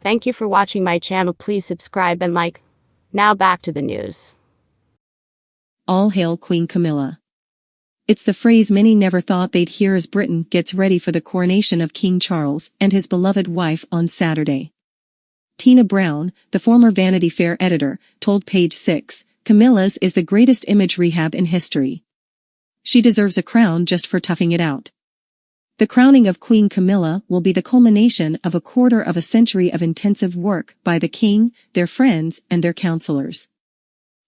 Thank you for watching my channel. Please subscribe and like. Now back to the news. All hail Queen Camilla. It's the phrase many never thought they'd hear as Britain gets ready for the coronation of King Charles and his beloved wife on Saturday. Tina Brown, the former Vanity Fair editor, told Page 6, "Camilla's is the greatest image rehab in history. She deserves a crown just for toughing it out." The crowning of Queen Camilla will be the culmination of a quarter of a century of intensive work by the king, their friends, and their counselors.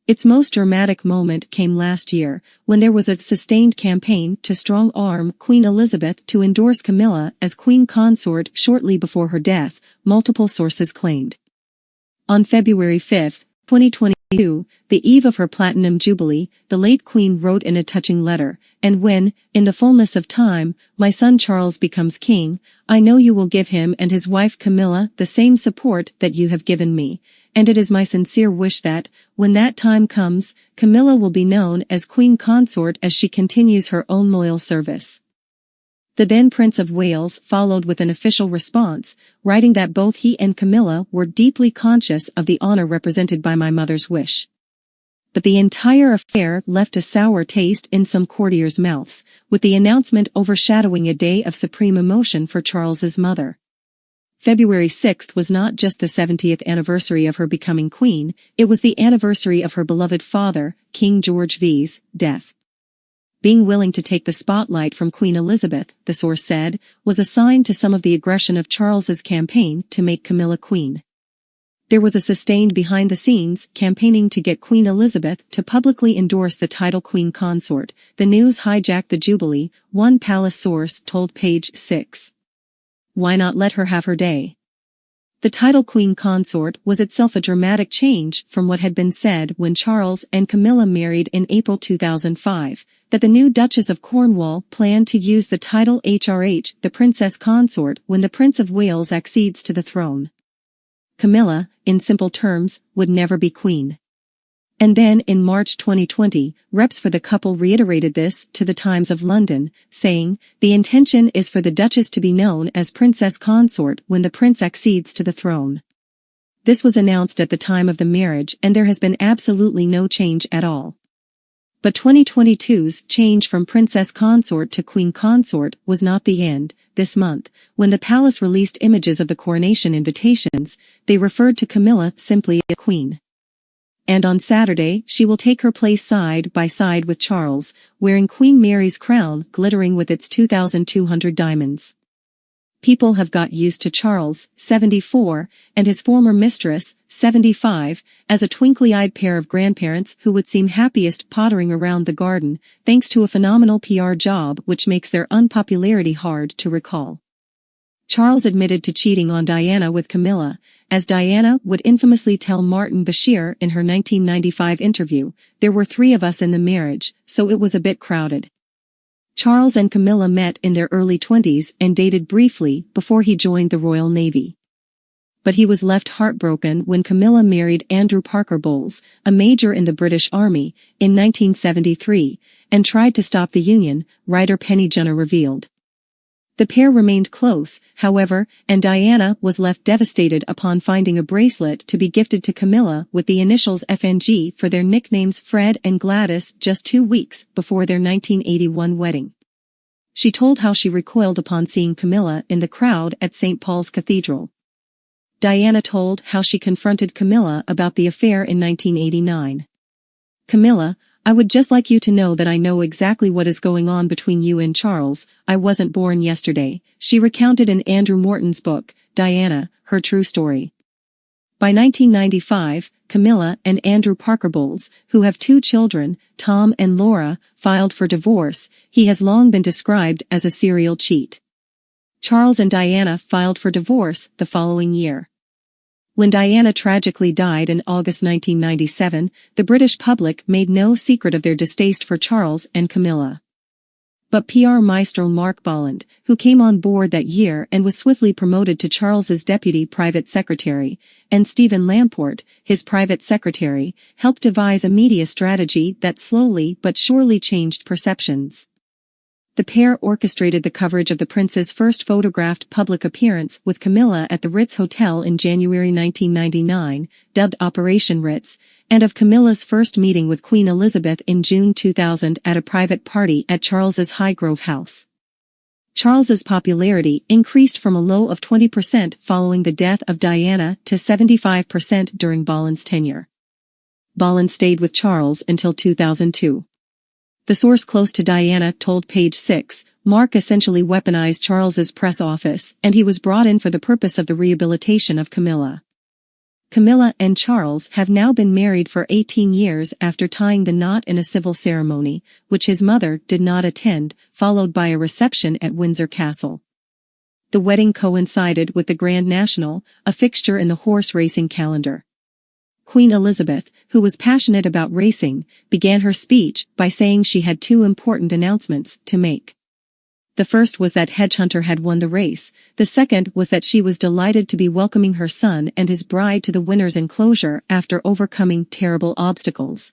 Its most dramatic moment came last year, when there was a sustained campaign to strong-arm Queen Elizabeth to endorse Camilla as Queen Consort shortly before her death, multiple sources claimed. On February 5, 2022, the eve of her Platinum Jubilee, the late Queen wrote in a touching letter, "And when, in the fullness of time, my son Charles becomes king, I know you will give him and his wife Camilla the same support that you have given me, and it is my sincere wish that, when that time comes, Camilla will be known as Queen Consort as she continues her own loyal service." The then Prince of Wales followed with an official response, writing that both he and Camilla were deeply conscious of the honor represented by my mother's wish. But the entire affair left a sour taste in some courtiers' mouths, with the announcement overshadowing a day of supreme emotion for Charles's mother. February 6 was not just the 70th anniversary of her becoming queen, it was the anniversary of her beloved father, King George V's, death. Being willing to take the spotlight from Queen Elizabeth, the source said, was a sign to some of the aggression of Charles's campaign to make Camilla queen. There was a sustained behind-the-scenes campaigning to get Queen Elizabeth to publicly endorse the title Queen Consort. The news hijacked the Jubilee, one palace source told Page 6. Why not let her have her day? The title Queen Consort was itself a dramatic change from what had been said when Charles and Camilla married in April 2005, that the new Duchess of Cornwall planned to use the title HRH, the Princess Consort, when the Prince of Wales accedes to the throne. Camilla, in simple terms, would never be queen. And then in March 2020, reps for the couple reiterated this to the Times of London, saying, "The intention is for the Duchess to be known as Princess Consort when the Prince accedes to the throne." This was announced at the time of the marriage and there has been absolutely no change at all. But 2022's change from Princess Consort to Queen Consort was not the end. This month, when the palace released images of the coronation invitations, they referred to Camilla simply as Queen. And on Saturday she will take her place side by side with Charles, wearing Queen Mary's crown glittering with its 2,200 diamonds. People have got used to Charles, 74, and his former mistress, 75, as a twinkly-eyed pair of grandparents who would seem happiest pottering around the garden, thanks to a phenomenal PR job which makes their unpopularity hard to recall. Charles admitted to cheating on Diana with Camilla, as Diana would infamously tell Martin Bashir in her 1995 interview, "There were 3 of us in the marriage, so it was a bit crowded." Charles and Camilla met in their early 20s and dated briefly before he joined the Royal Navy. But he was left heartbroken when Camilla married Andrew Parker Bowles, a major in the British Army, in 1973, and tried to stop the union, writer Penny Junor revealed. The pair remained close, however, and Diana was left devastated upon finding a bracelet to be gifted to Camilla with the initials FNG for their nicknames Fred and Gladys just 2 weeks before their 1981 wedding. She told how she recoiled upon seeing Camilla in the crowd at St. Paul's Cathedral. Diana told how she confronted Camilla about the affair in 1989. "Camilla, I would just like you to know that I know exactly what is going on between you and Charles. I wasn't born yesterday," she recounted in Andrew Morton's book, Diana, Her True Story. By 1995, Camilla and Andrew Parker Bowles, who have 2 children, Tom and Laura, filed for divorce. He has long been described as a serial cheat. Charles and Diana filed for divorce the following year. When Diana tragically died in August 1997, the British public made no secret of their distaste for Charles and Camilla. But PR maestro Mark Bolland, who came on board that year and was swiftly promoted to Charles's deputy private secretary, and Stephen Lamport, his private secretary, helped devise a media strategy that slowly but surely changed perceptions. The pair orchestrated the coverage of the prince's first photographed public appearance with Camilla at the Ritz Hotel in January 1999, dubbed Operation Ritz, and of Camilla's first meeting with Queen Elizabeth in June 2000 at a private party at Charles's Highgrove house. Charles's popularity increased from a low of 20% following the death of Diana to 75% during Boleyn's tenure. Boleyn stayed with Charles until 2002. The source close to Diana told Page 6, Mark essentially weaponized Charles's press office, and he was brought in for the purpose of the rehabilitation of Camilla. Camilla and Charles have now been married for 18 years after tying the knot in a civil ceremony, which his mother did not attend, followed by a reception at Windsor Castle. The wedding coincided with the Grand National, a fixture in the horse racing calendar. Queen Elizabeth, who was passionate about racing, began her speech by saying she had two important announcements to make. The first was that Hedgehunter had won the race, the second was that she was delighted to be welcoming her son and his bride to the winner's enclosure after overcoming terrible obstacles.